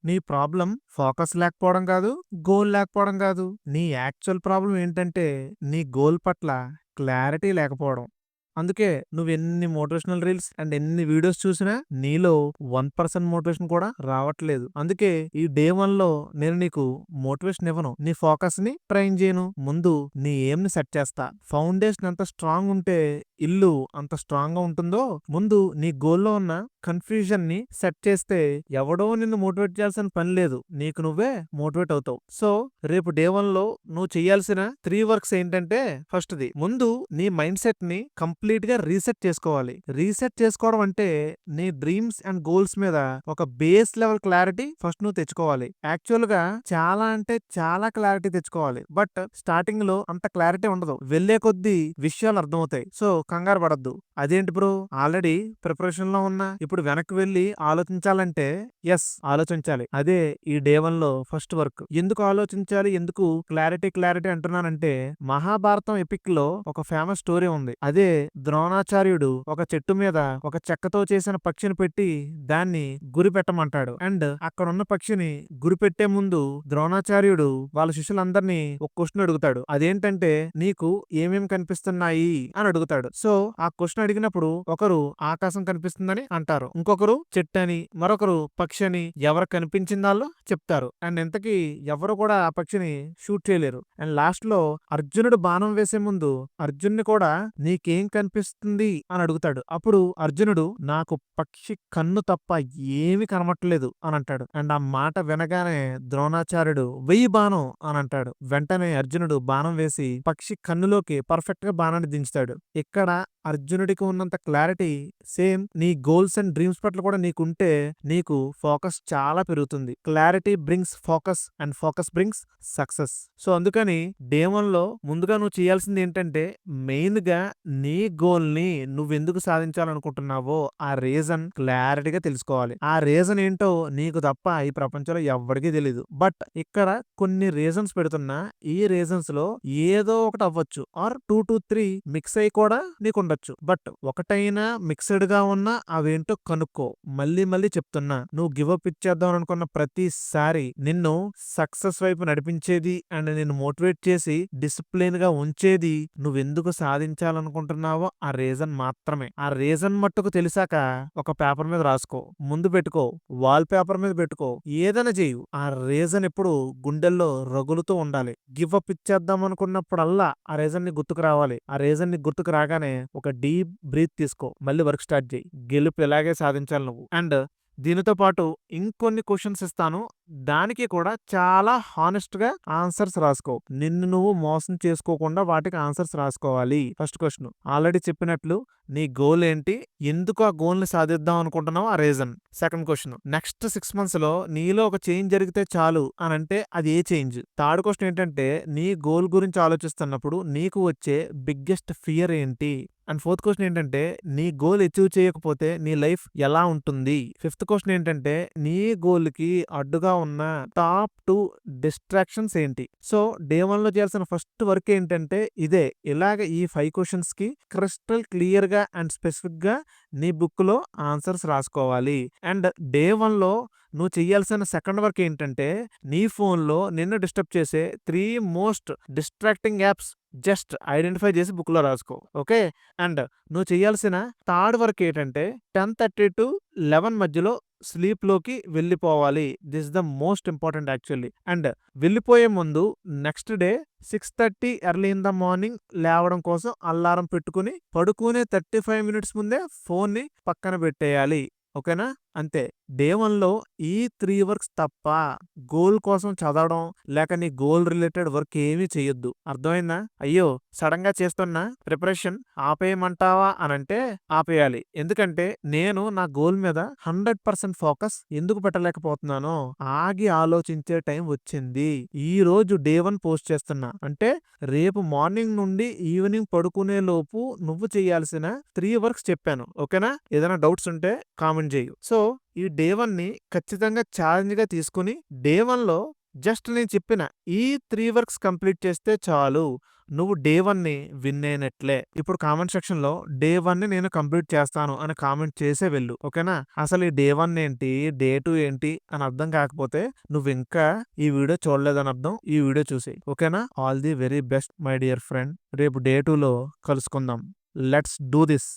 నీ problem focus లేకపోవడం కాదు, గోల్ లేకపోవడం కాదు. నీ యాక్చువల్ ప్రాబ్లం ఏంటంటే, నీ గోల్ పట్ల క్లారిటీ లేకపోవడం. అందుకే నువ్వెన్ని మోటివేషనల్ రీల్స్ అండ్ ఎన్ని వీడియోస్ చూసినా నీలో 1% మోటివేషన్ కూడా రావట్లేదు. అందుకే ఈ డే 1లో నేను నీకు మోటివేషన్ ఇవ్వను. నీ ఫోకస్‌ని ట్రైన్ చేయను. ముందు నీ ఎయిమ్‌ని సెట్ చేస్తా. ఫౌండేషన్ ఎంత స్ట్రాంగ్ ఉంటే ఇల్లు అంత స్ట్రాంగ్‌గా ఉంటుందో, ముందు నీ గోల్‌లో ఉన్న కన్‌ఫ్యూజన్‌ని సెట్ చేస్తే ఎవడో నిన్ను మోటివేట్ చేయాల్సిన పని లేదు. నీకు నువ్వే మోటివేట్ అవుతావు. సో, రేపు డే 1లో నువ్వు చేయాల్సిన 3 వర్క్స్ ఏంటంటే, ఫస్ట్‌ది ముందు నీ మైండ్ సెట్‌ని కంప్లీట్‌గా రీసెట్ చేసుకోవాలి. రీసెట్ చేసుకోవడం అంటే నీ డ్రీమ్స్ అండ్ గోల్స్ మీద ఒక బేస్ లెవెల్ క్లారిటీ ఫస్ట్ నువ్వు తెచ్చుకోవాలి. యాక్చువల్‌గా చాలా అంటే చాలా క్లారిటీ తెచ్చుకోవాలి. బట్ స్టార్టింగ్‌లో అంత క్లారిటీ ఉండదు. వెళ్ళే కొద్దీ విషయాలు అర్థమవుతాయి. సో, కంగారు పడొద్దు. అదేంటి బ్రో ఆల్రెడీ ప్రిపరేషన్‌లో ఉన్నా. ఇప్పుడు వెనక్కి వెళ్లి ఆలోచించాలంటే యెస్ ఆలోచించాలి. అదే ఈ డే 1లో ఫస్ట్ వర్క్. ఎందుకు ఆలోచించాలి? ఎందుకు క్లారిటీ అంటున్నానంటే మహాభారతం ఎపిక్‌లో ఒక ఫేమస్ స్టోరీ ఉంది. అదే ద్రోణాచార్యుడు ఒక చెట్టు మీద ఒక చెక్కతో చేసిన పక్షిని పెట్టి దాన్ని గురి పెట్టమంటాడు. అండ్ అక్కడున్న పక్షిని గురిపెట్టే ముందు ద్రోణాచార్యుడు వాళ్ళ శిష్యులందరినీ ఒక క్వశ్చన్ అడుగుతాడు. అదేంటంటే నీకు ఏమేం కనిపిస్తున్నాయి అని అడుగుతాడు. సో ఆ క్వశ్చన్ అడిగినప్పుడు ఒకరు ఆకాశం కనిపిస్తుందని అంటారు. ఇంకొకరు చెట్టు అని, మరొకరు పక్షి అని ఎవరు కనిపించిందాల్లో చెప్తారు. అండ్ ఇంతకీ ఎవరు కూడా ఆ పక్షిని షూట్ చేయలేరు. అండ్ లాస్ట్ లో అర్జునుడు బాణం వేసే ముందు అర్జున్ని కూడా నీకేం కనిపిస్తుంది అని అడుగుతాడు. అప్పుడు అర్జునుడు నాకు పక్షి కన్ను తప్ప ఏమీ కనబట్టలేదు అని అంటాడు. అండ్ ఆ మాట వినగానే ద్రోణాచార్యుడు వెయ్యి బాణం అని అంటాడు. వెంటనే అర్జునుడు బాణం వేసి పక్షి కన్నులోకి పర్ఫెక్ట్ గా బాణాన్ని దించుతాడు. ఇక్కడ అర్జునుడికి ఉన్నంత క్లారిటీ సేమ్ నీ గోల్స్ అండ్ డ్రీమ్స్ పట్ల కూడా నీకుంటే నీకు ఫోకస్ చాలా పెరుగుతుంది. Clarity brings focus and focus brings success. So అందుకని డే 1లో ముందుగా నువ్వు చేయాల్సింది ఏంటంటే మెయిన్ గా నీ గోల్ ని నువ్వెందుకు సాధించాలనుకుంటున్నావో ఆ రీజన్ క్లారిటీగా తెలుసుకోవాలి. ఆ రీజన్ ఏంటో నీకు తప్ప ఈ ప్రపంచంలో ఎవ్వడికి తెలీదు. బట్ ఇక్కడ కొన్ని రీజన్స్ పెడుతున్నా ఈ రీజన్స్ లో ఏదో ఒకటి అవ్వచ్చు ఆర్ 2 to 3 మిక్స్ అయి కూడా నీకు ఉండొచ్చు. బట్ ఒకటైనా మిక్స్డ్ గా ఉన్నా అవేంటో కనుక్కో. మళ్ళీ చెప్తున్నా నువ్వు గివ్ అప్ ఇచ్చేద్దాం అనుకున్న ప్రతిసారి నిన్ను సక్సెస్ వైపు నడిపించేది అండ్ నిన్ను మోటివేట్ చేసి డిసిప్లిన్ గా ఉంచేది నువ్వెందుకు సాధించాలనుకుంటున్నావో ఆ రీజన్ మాత్రమే. ఆ రీజన్ మట్టుకు తెలిసాక ఒక పేపర్ మీద రాసుకో, ముందు పెట్టుకో, వాల్ పేపర్ మీద పెట్టుకో, ఏదైనా చేయు. ఆ రీజన్ ఎప్పుడు గుండెల్లో రగులుతూ ఉండాలి. గివ్ అప్ ఇచ్చేద్దాం అనుకున్నప్పుడల్లా ఆ రీజన్ ని గుర్తుకు రావాలి. ఆ రీజన్ ని గుర్తుకు రాగానే ఒక డీప్ బ్రీత్ తీసుకో, మళ్ళీ వర్క్ స్టార్ట్ చేయి. గెలుపు ఇలాగే సాధించాలి నువ్వు. అండ్ దీనితో పాటు ఇంకొన్ని క్వశ్చన్స్ ఇస్తాను. దానికి కూడా చాలా హానెస్ట్ గా ఆన్సర్స్ రాసుకో. నిన్ను నువ్వు మోసం చేసుకోకుండా వాటికి ఆన్సర్స్ రాసుకోవాలి. ఫస్ట్ క్వశ్చన్ ఆల్రెడీ చెప్పినట్లు నీ గోల్ ఏంటి? ఎందుకు ఆ గోల్ ని సాధిద్దాం అనుకుంటున్నావు ఆ reason. Second question next 6 months లో నీలో ఒక చేంజ్ జరిగితే చాలు అని అంటే అది ఏ చేంజ్? థర్డ్ క్వశ్చన్ ఏంటంటే నీ గోల్ గురించి ఆలోచిస్తున్నప్పుడు నీకు వచ్చే బిగ్గెస్ట్ ఫియర్ ఏంటి? అండ్ ఫోర్త్ క్వశ్చన్ ఏంటంటే నీ గోల్ అచీవ్ చేయకపోతే నీ లైఫ్ ఎలా ఉంటుంది? ఫిఫ్త్ క్వశ్చన్ ఏంటంటే నీ గోల్ కి అడ్డుగా ఉన్న టాప్ 2 డిస్ట్రాక్షన్స్ ఏంటి? సో డే 1లో చేయాల్సిన ఫస్ట్ వర్క్ ఏంటంటే ఇదే. ఇలాగ ఈ 5 క్వశ్చన్స్ కి క్రిస్టల్ క్లియర్ గా అండ్ స్పెసిఫిక్ గా నీ బుక్ లో ఆన్సర్స్ రాసుకోవాలి. అండ్ డే 1లో నువ్వు చేయాల్సిన సెకండ్ వర్క్ ఏంటంటే నీ ఫోన్ లో నిన్ను డిస్టర్బ్ చేసే 3 most distracting apps just identify చేసి బుక్ లో రాసుకో. ఓకే. అండ్ నువ్వు చేయాల్సిన థర్డ్ వర్క్ ఏంటంటే 10:30 to 11 మధ్యలో స్లీప్ లోకి వెళ్ళిపోవాలి. This the most important actually. And వెళ్ళిపోయే ముందు next day 6:30 early in the morning లేవడం కోసం అలారం పెట్టుకుని పడుకునే 35 minutes ముందే ఫోన్ ని పక్కన పెట్టేయాలి. ఓకేనా? అంతే. డే 1లో ఈ 3 వర్క్స్ తప్ప గోల్ కోసం చదవడం లేక నీ గోల్ రిలేటెడ్ వర్క్ ఏమీ చెయ్యొద్దు. అర్థమైందా? అయ్యో సడన్ గా చేస్తున్నా ప్రిపరేషన్ ఆపేయమంటావా అనంటే ఆపేయాలి. ఎందుకంటే నేను నా గోల్ మీద 100% ఫోకస్ ఎందుకు పెట్టలేకపోతున్నానో ఆగి ఆలోచించే టైం వచ్చింది. ఈ రోజు డే 1 పోస్ట్ చేస్తున్నా అంటే రేపు మార్నింగ్ నుండి ఈవినింగ్ పడుకునే లోపు నువ్వు చేయాల్సిన 3 వర్క్స్ చెప్పాను. ఓకేనా? ఏదైనా డౌట్స్ ఉంటే కామెంట్ చేయు. సో ఈ డే 1ని ఖచ్చితంగా ఛాలెంజ్ గా తీసుకుని డే 1లో జస్ట్ నేను చెప్పిన ఈ 3 వర్క్స్ కంప్లీట్ చేస్తే చాలు. నువ్వు డే 1ని విన్ అయినట్లే. ఇప్పుడు కామెంట్ సెక్షన్‌లో డే 1ని నేను కంప్లీట్ చేస్తాను అని కామెంట్ చేసే వెళ్ళు. ఓకేనా? అసలు ఈ డే 1 ఏంటి? డే 2 ఏంటి? అని అర్థం కాకపోతే నువ్వింకా ఈ వీడియో చూడలేదని అర్థం. ఈ వీడియో చూసేయి. ఓకేనా? All the very best my dear friend. రేపు డే 2లో కలుసుకుందాం. Let's do this.